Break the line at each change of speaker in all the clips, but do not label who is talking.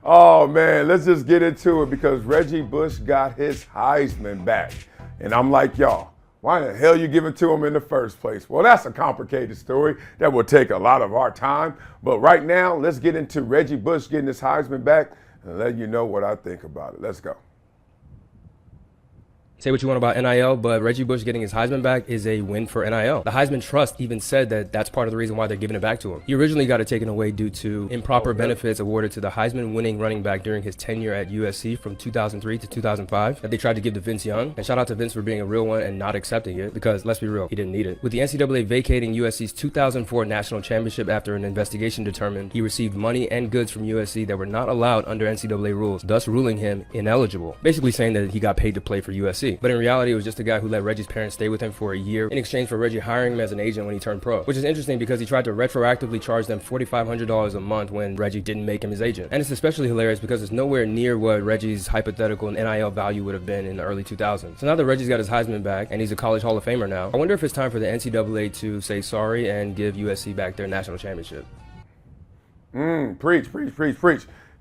Oh, man, let's just get into it because Reggie Bush got his Heisman back. And I'm like, y'all, why the hell you give it to him in the first place? Well, that's a complicated story that will take a lot of our time. But right now, let's get into Reggie Bush getting his Heisman back and let you know what I think about it. Let's go.
Say what you want about NIL, but Reggie Bush getting his Heisman back is a win for NIL. The Heisman Trust even said that that's part of the reason why they're giving it back to him. He originally got it taken away due to improper benefits awarded to the Heisman winning running back during his tenure at USC from 2003 to 2005 that they tried to give to Vince Young. And shout out to Vince for being a real one and not accepting it because, let's be real, he didn't need it. With the NCAA vacating USC's 2004 national championship after an investigation determined he received money and goods from USC that were not allowed under NCAA rules, thus ruling him ineligible. Basically saying that he got paid to play for USC. But in reality, it was just a guy who let Reggie's parents stay with him for a year in exchange for Reggie hiring him as an agent when he turned pro, which is interesting because he tried to retroactively charge them $4,500 a month when Reggie didn't make him his agent. And it's especially hilarious because it's nowhere near what Reggie's hypothetical NIL value would have been in the early 2000s. So now that Reggie's got his Heisman back and he's a college Hall of Famer now, I wonder if it's time for the NCAA to say sorry and give USC back their national championship.
Preach.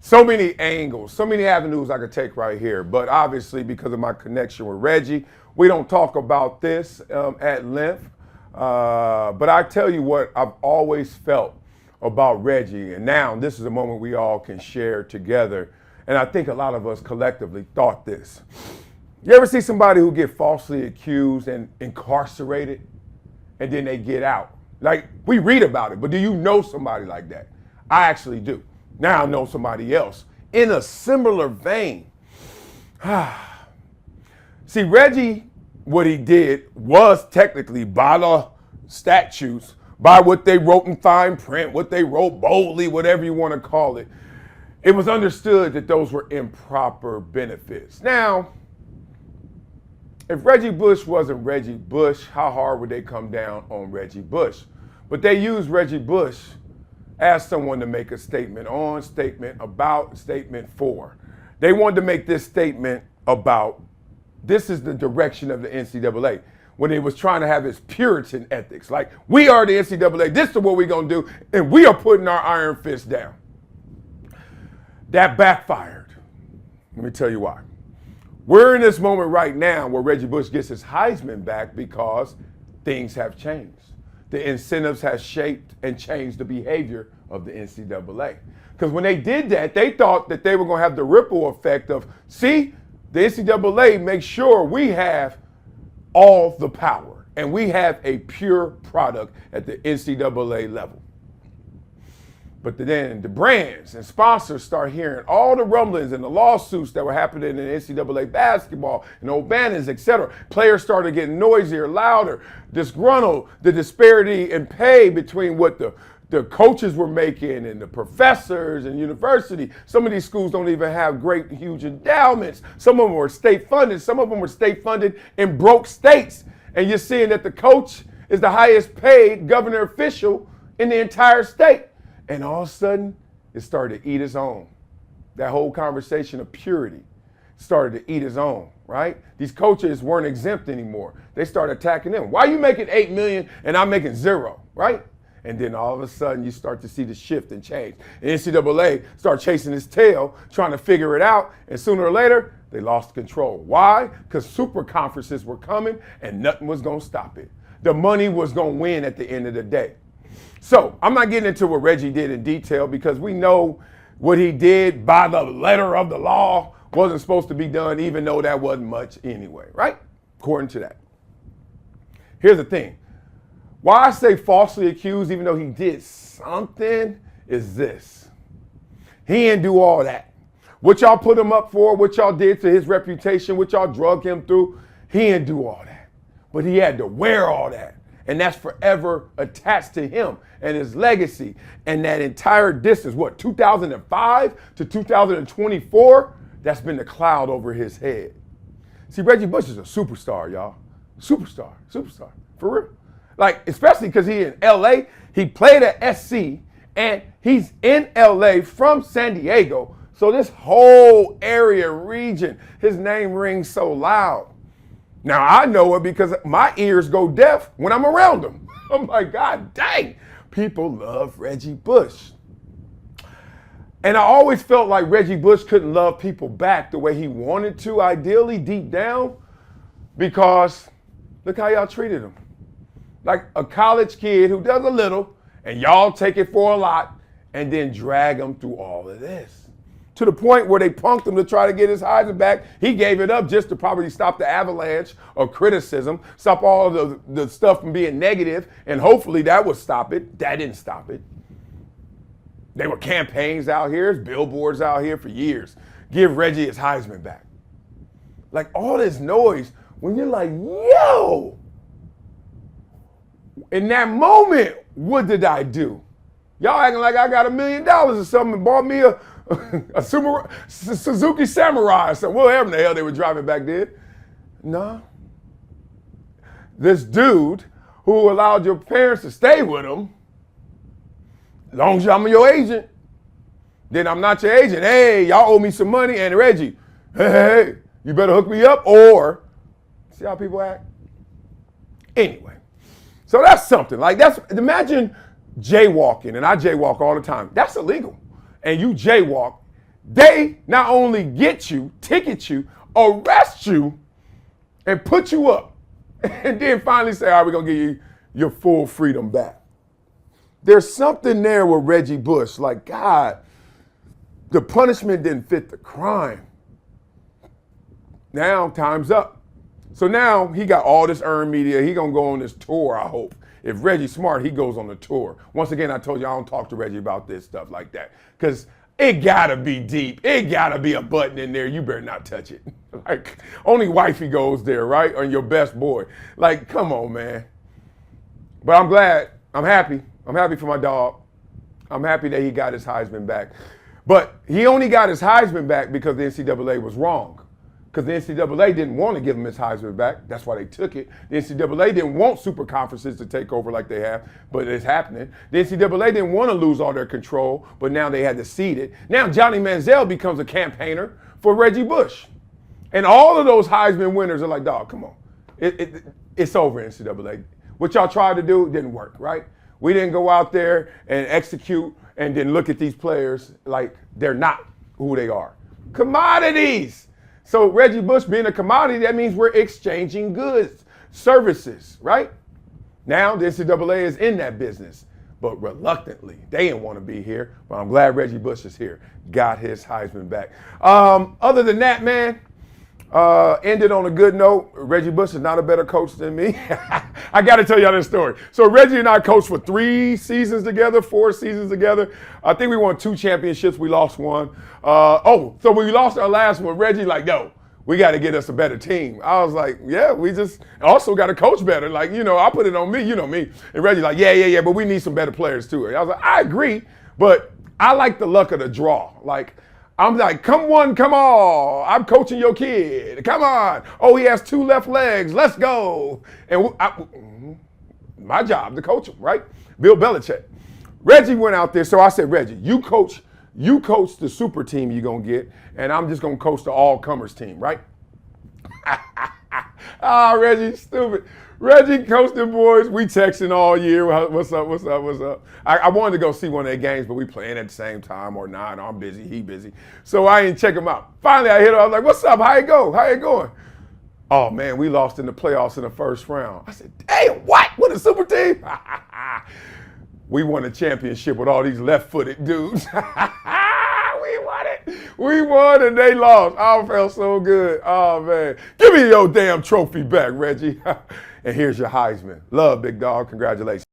So many angles, so many avenues I could take right here. But obviously, because of my connection with Reggie, we don't talk about this at length. But I tell you what I've always felt about Reggie. And now this is a moment we all can share together. And I think a lot of us collectively thought this. You ever see somebody who get falsely accused and incarcerated and then they get out? Like, we read about it, but do you know somebody like that? I actually do. Now I know somebody else in a similar vein. See, Reggie, what he did was technically by the statutes, by what they wrote in fine print, what they wrote boldly, whatever you want to call it. It was understood that those were improper benefits. Now, if Reggie Bush wasn't Reggie Bush, how hard would they come down on Reggie Bush? But they used Reggie Bush as someone to make a statement on, statement about, statement for. They wanted to make this statement about this is the direction of the NCAA when they was trying to have this Puritan ethics. Like, we are the NCAA, this is what we're going to do, and we are putting our iron fist down. That backfired. Let me tell you why. We're in this moment right now where Reggie Bush gets his Heisman back because things have changed. The incentives have shaped and changed the behavior of the NCAA. Because when they did that, they thought that they were going to have the ripple effect of, see, the NCAA makes sure we have all the power and we have a pure product at the NCAA level. But then the brands and sponsors start hearing all the rumblings and the lawsuits that were happening in NCAA basketball and O'Bannon's, et cetera. Players started getting noisier, louder, disgruntled, the disparity in pay between what the coaches were making and the professors and university. Some of these schools don't even have great, huge endowments. Some of them were state funded. Some of them were state funded in broke states. And you're seeing that the coach is the highest paid governor official in the entire state. And all of a sudden, it started to eat its own. That whole conversation of purity started to eat its own, right? These coaches weren't exempt anymore. They started attacking them. Why are you making $8 million and I'm making $0, right? And then all of a sudden, you start to see the shift and change. And NCAA start chasing its tail, trying to figure it out. And sooner or later, they lost control. Why? Because super conferences were coming and nothing was going to stop it. The money was going to win at the end of the day. So I'm not getting into what Reggie did in detail because we know what he did by the letter of the law wasn't supposed to be done, even though that wasn't much anyway, right? According to that. Here's the thing. Why I say falsely accused, even though he did something, is this. He didn't do all that. What y'all put him up for, what y'all did to his reputation, what y'all drug him through, he didn't do all that. But he had to wear all that. And that's forever attached to him and his legacy. And that entire distance, 2005 to 2024, that's been the cloud over his head. See, Reggie Bush is a superstar, y'all. Superstar, for real. Like, especially because he in LA, he played at SC, and he's in LA from San Diego. So this whole area, region, his name rings so loud. Now, I know it because my ears go deaf when I'm around him. I'm like, God dang, people love Reggie Bush. And I always felt like Reggie Bush couldn't love people back the way he wanted to, ideally, deep down, because look how y'all treated him. Like a college kid who does a little, and y'all take it for a lot, and then drag him through all of this. To the point where they punked him to try to get his Heisman back. He gave it up just to probably stop the avalanche of criticism, stop all of the stuff from being negative, and hopefully that would stop it. That didn't stop it. There were campaigns out here, billboards out here for years. Give Reggie his Heisman back. Like all this noise, when you're like, yo, in that moment, what did I do? Y'all acting like I got $1 million or something and bought me a Suzuki Samurai or something, whatever the hell they were driving back then. No. This dude who allowed your parents to stay with him, as long as I'm your agent, then I'm not your agent. Hey, y'all owe me some money, and Reggie, hey, you better hook me up, or see how people act? Anyway, so that's something. Like imagine jaywalking, and I jaywalk all the time. That's illegal. And you jaywalk, they not only get you, ticket you, arrest you, and put you up, and then finally say, all right, we're gonna give you your full freedom back. There's something there with Reggie Bush, like, God, the punishment didn't fit the crime. Now, time's up. So now he got all this earned media. He gonna go on this tour, I hope. If Reggie's smart, he goes on the tour. Once again, I told you I don't talk to Reggie about this stuff like that, because it gotta be deep. It gotta be a button in there. You better not touch it. Like, only wifey goes there, right? Or your best boy. Like, come on, man. But I'm glad. I'm happy. I'm happy for my dog. I'm happy that he got his Heisman back. But he only got his Heisman back because the NCAA was wrong. Because the NCAA didn't want to give him his Heisman back. That's why they took it. The NCAA didn't want super conferences to take over like they have, but it's happening. The NCAA didn't want to lose all their control, but now they had to cede it. Now Johnny Manziel becomes a campaigner for Reggie Bush. And all of those Heisman winners are like, dog, come on. It's over, NCAA. What y'all tried to do didn't work, right? We didn't go out there and execute and then look at these players like they're not who they are. Commodities. So Reggie Bush being a commodity, that means we're exchanging goods, services, right? Now the NCAA is in that business, but reluctantly. They didn't want to be here, but I'm glad Reggie Bush is here. Got his Heisman back. Other than that, man, ended on a good note. Reggie Bush is not a better coach than me. I got to tell y'all this story. So Reggie and I coached for 4 seasons together. I think we won 2 championships. We lost one. So when we lost our last one, Reggie like, yo, we got to get us a better team. I was like, yeah, we just also got to coach better. Like, I put it on me, you know me. And Reggie like, yeah, but we need some better players too. I was like, I agree, but I like the luck of the draw. Like, I'm like, come one, come all. I'm coaching your kid. Come on. Oh, he has 2 left legs. Let's go. And my job to coach him, right? Bill Belichick. Reggie went out there. So I said, Reggie, you coach the super team you're going to get, and I'm just going to coach the all-comers team, right? Reggie, stupid. Reggie coached them boys. We texting all year. What's up? I wanted to go see one of their games, but we playing at the same time or not. I'm busy. He busy. So I didn't check him out. Finally, I hit him. I was like, what's up? How you going? Oh, man, we lost in the playoffs in the first round. I said, damn, what? With a super team? We won a championship with all these left-footed dudes. We won and they lost. I felt so good. Oh, man. Give me your damn trophy back, Reggie. And here's your Heisman. Love, big dog. Congratulations.